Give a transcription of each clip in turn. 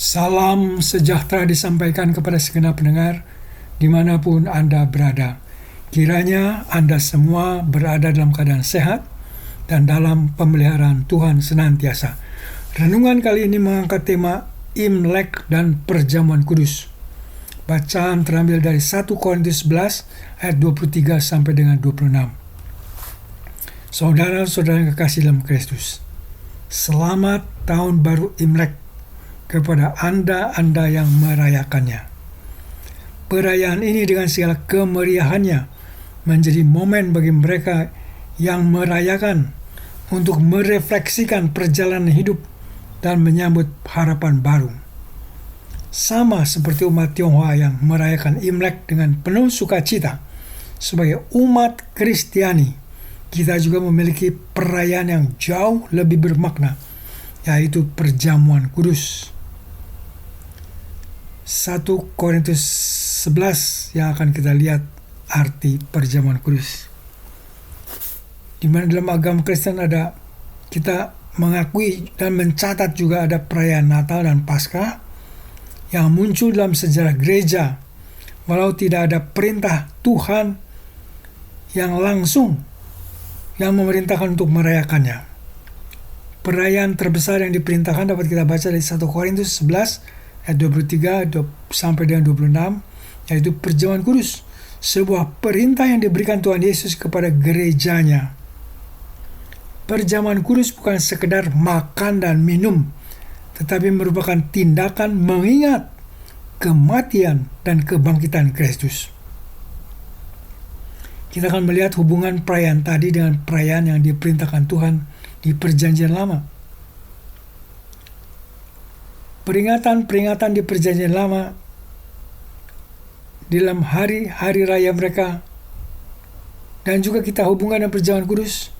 Salam sejahtera disampaikan kepada segenap pendengar dimanapun Anda berada. Kiranya Anda semua berada dalam keadaan sehat dan dalam pemeliharaan Tuhan senantiasa. Renungan kali ini mengangkat tema Imlek dan Perjamuan Kudus. Bacaan terambil dari 1 Korintus 11 ayat 23 sampai dengan 26. Saudara-saudara yang kekasih dalam Kristus, selamat tahun baru Imlek kepada Anda yang merayakannya. Perayaan ini dengan segala kemeriahannya menjadi momen bagi mereka yang merayakan untuk merefleksikan perjalanan hidup dan menyambut harapan baru. Sama seperti umat Tionghoa yang merayakan Imlek dengan penuh sukacita, sebagai umat Kristiani, kita juga memiliki perayaan yang jauh lebih bermakna, yaitu perjamuan kudus. 1 Korintus 11 yang akan kita lihat arti perjamuan kudus. Di mana dalam agama Kristen kita mengakui dan mencatat juga ada perayaan Natal dan Paskah yang muncul dalam sejarah gereja, walau tidak ada perintah Tuhan yang langsung yang memerintahkan untuk merayakannya. Perayaan terbesar yang diperintahkan dapat kita baca dari 1 Korintus 11 ayat 23 sampai dengan 26, yaitu perjamuan kudus, sebuah perintah yang diberikan Tuhan Yesus kepada gerejanya. Perjamuan kudus bukan sekedar makan dan minum, tetapi merupakan tindakan mengingat kematian dan kebangkitan Kristus. Kita akan melihat hubungan perayaan tadi dengan perayaan yang diperintahkan Tuhan di Perjanjian Lama. Peringatan-peringatan di Perjanjian Lama dalam hari-hari raya mereka, dan juga kita hubungkan dengan perjamuan kudus.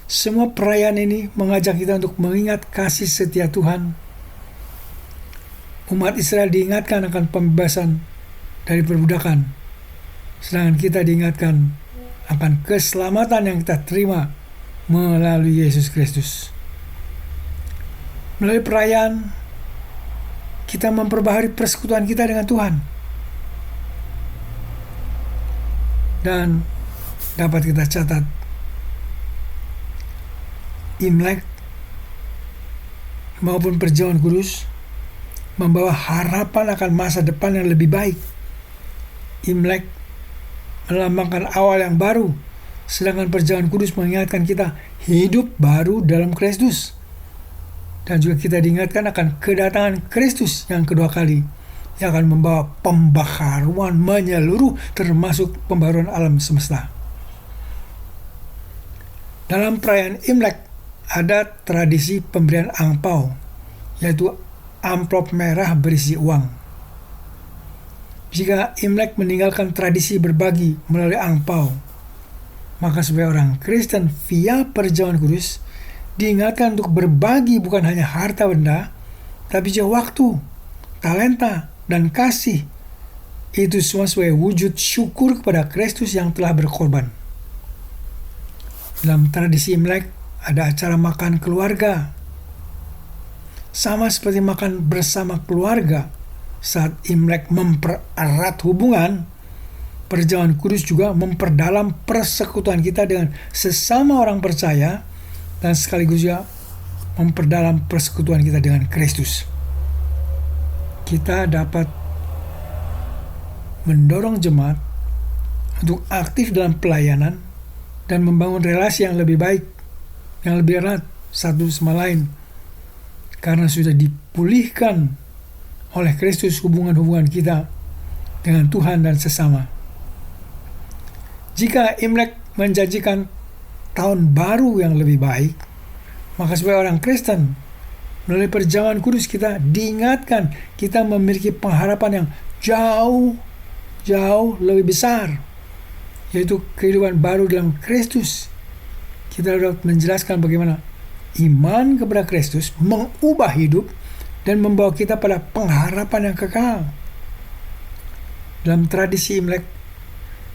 Semua perayaan ini mengajak kita untuk mengingat kasih setia Tuhan. Umat Israel diingatkan akan pembebasan dari perbudakan, sedangkan kita diingatkan akan keselamatan yang kita terima melalui Yesus Kristus. Melalui perayaan, kita memperbaharui persekutuan kita dengan Tuhan. Dan dapat kita catat, Imlek maupun perjamuan kudus membawa harapan akan masa depan yang lebih baik. Imlek melambangkan awal yang baru, sedangkan perjamuan kudus mengingatkan kita hidup baru dalam Kristus. Dan juga kita diingatkan akan kedatangan Kristus yang kedua kali, yang akan membawa pembaharuan menyeluruh, termasuk pembaharuan alam semesta. Dalam perayaan Imlek ada tradisi pemberian angpau, yaitu amplop merah berisi uang. Jika Imlek meninggalkan tradisi berbagi melalui angpau, maka sebagai orang Kristen via perjamuan kudus diingatkan untuk berbagi bukan hanya harta benda, tapi juga waktu, talenta, dan kasih. Itu semua sebagai wujud syukur kepada Kristus yang telah berkorban. Dalam tradisi Imlek ada acara makan keluarga. Sama seperti makan bersama keluarga saat Imlek mempererat hubungan, perjamuan kudus juga memperdalam persekutuan kita dengan sesama orang percaya, dan sekaligus juga memperdalam persekutuan kita dengan Kristus. Kita dapat mendorong jemaat untuk aktif dalam pelayanan dan membangun relasi yang lebih baik, yang lebih erat satu sama lain, karena sudah dipulihkan oleh Kristus hubungan-hubungan kita dengan Tuhan dan sesama. Jika Imlek menjanjikan tahun baru yang lebih baik, maka sebagai orang Kristen, melalui perjamuan kudus kita diingatkan kita memiliki pengharapan yang jauh lebih besar, yaitu kehidupan baru dalam Kristus. Kita dapat menjelaskan bagaimana iman kepada Kristus mengubah hidup dan membawa kita pada pengharapan yang kekal. Dalam tradisi Imlek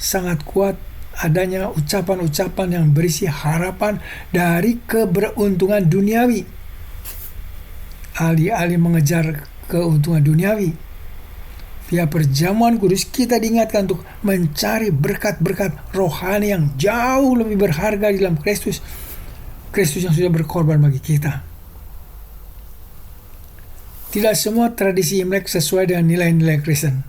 sangat kuat adanya ucapan-ucapan yang berisi harapan dari keberuntungan duniawi. Alih-alih mengejar keuntungan duniawi. Via perjamuan kudus kita diingatkan untuk mencari berkat-berkat rohani yang jauh lebih berharga di dalam Kristus. Kristus yang sudah berkorban bagi kita. Tidak semua tradisi Imlek sesuai dengan nilai-nilai Kristen.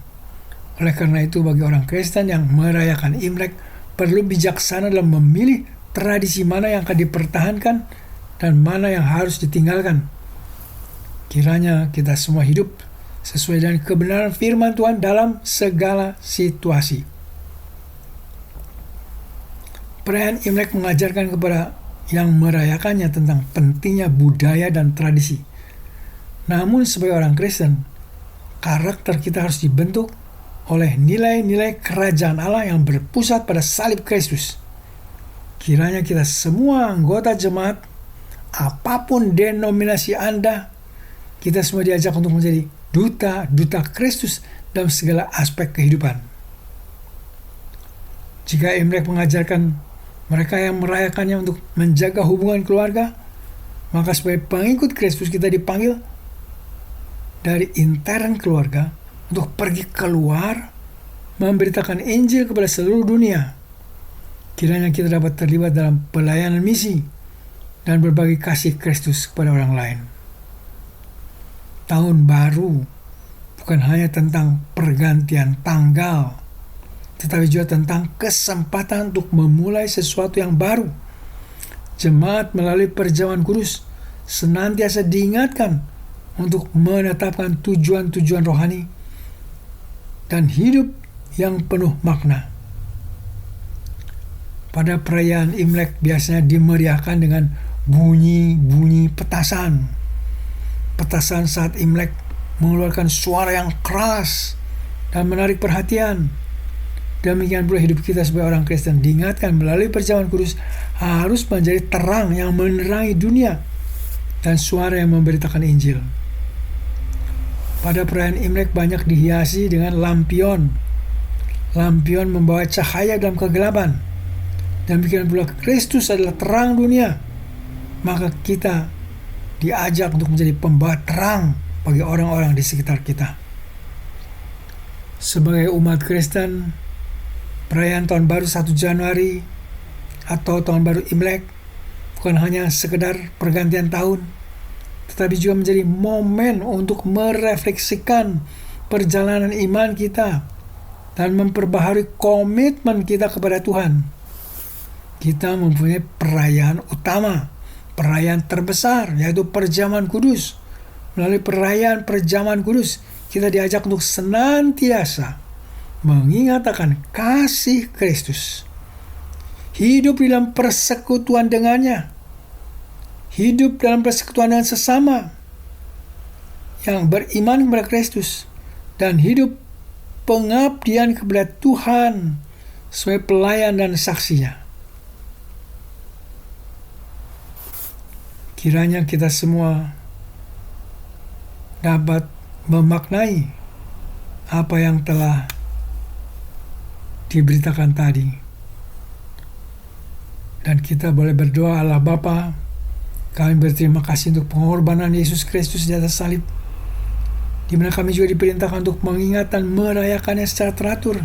Oleh karena itu, bagi orang Kristen yang merayakan Imlek perlu bijaksana dalam memilih tradisi mana yang akan dipertahankan dan mana yang harus ditinggalkan. Kiranya kita semua hidup sesuai dengan kebenaran firman Tuhan dalam segala situasi. Perayaan Imlek mengajarkan kepada yang merayakannya tentang pentingnya budaya dan tradisi. Namun sebagai orang Kristen, karakter kita harus dibentuk oleh nilai-nilai kerajaan Allah yang berpusat pada salib Kristus. Kiranya kita semua anggota jemaat, apapun denominasi Anda, kita semua diajak untuk menjadi duta-duta Kristus dalam segala aspek kehidupan. Jika Imlek mengajarkan mereka yang merayakannya untuk menjaga hubungan keluarga, maka sebagai pengikut Kristus kita dipanggil dari intern keluarga untuk pergi keluar memberitakan Injil kepada seluruh dunia. Kiranya kita dapat terlibat dalam pelayanan misi dan berbagi kasih Kristus kepada orang lain. Tahun baru bukan hanya tentang pergantian tanggal, tetapi juga tentang kesempatan untuk memulai sesuatu yang baru. Jemaat melalui perjamuan kudus senantiasa diingatkan untuk menetapkan tujuan-tujuan rohani dan hidup yang penuh makna. Pada perayaan Imlek biasanya dimeriahkan dengan bunyi-bunyi petasan. Petasan saat Imlek mengeluarkan suara yang keras dan menarik perhatian. Demikian pula hidup kita sebagai orang Kristen diingatkan melalui perjamuan kudus harus menjadi terang yang menerangi dunia dan suara yang memberitakan Injil. Pada perayaan Imlek banyak dihiasi dengan lampion. Lampion membawa cahaya dalam kegelapan. Demikian pula Kristus adalah terang dunia. Maka kita diajak untuk menjadi pembawa terang bagi orang-orang di sekitar kita. Sebagai umat Kristen, perayaan Tahun Baru 1 Januari atau Tahun Baru Imlek bukan hanya sekedar pergantian tahun, tetapi juga menjadi momen untuk merefleksikan perjalanan iman kita dan memperbaharui komitmen kita kepada Tuhan. Kita mempunyai perayaan utama, perayaan terbesar, yaitu perjamuan kudus. Melalui perayaan perjamuan kudus, kita diajak untuk senantiasa mengingat akan kasih Kristus. Hidup dalam persekutuan dengannya. Hidup dalam persekutuan dengan sesama yang beriman kepada Kristus. Dan hidup pengabdian kepada Tuhan sebagai pelayan dan saksinya. Kiranya kita semua dapat memaknai apa yang telah diberitakan tadi. Dan kita boleh berdoa, Allah Bapa, kami berterima kasih untuk pengorbanan Yesus Kristus di atas salib, di mana kami juga diperintahkan untuk mengingat dan merayakannya secara teratur.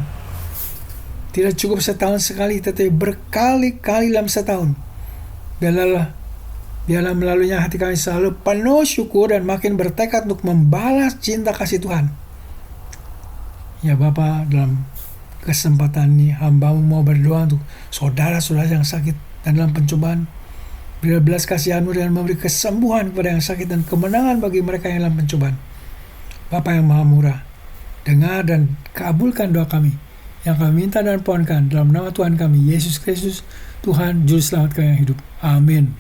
Tidak cukup setahun sekali, tetapi berkali-kali dalam setahun. Biarlah melaluinya hati kami selalu penuh syukur dan makin bertekad untuk membalas cinta kasih Tuhan. Ya Bapa, dalam kesempatan ini hamba-Mu mau berdoa untuk saudara-saudara yang sakit dan dalam pencobaan. Berilah belas kasihan-Mu dengan memberi kesembuhan kepada yang sakit dan kemenangan bagi mereka yang dalam pencobaan. Bapa yang Maha Murah, dengar dan kabulkan doa kami yang kami minta dan pohonkan dalam nama Tuhan kami, Yesus Kristus, Tuhan Juru Selamat kami yang hidup. Amin.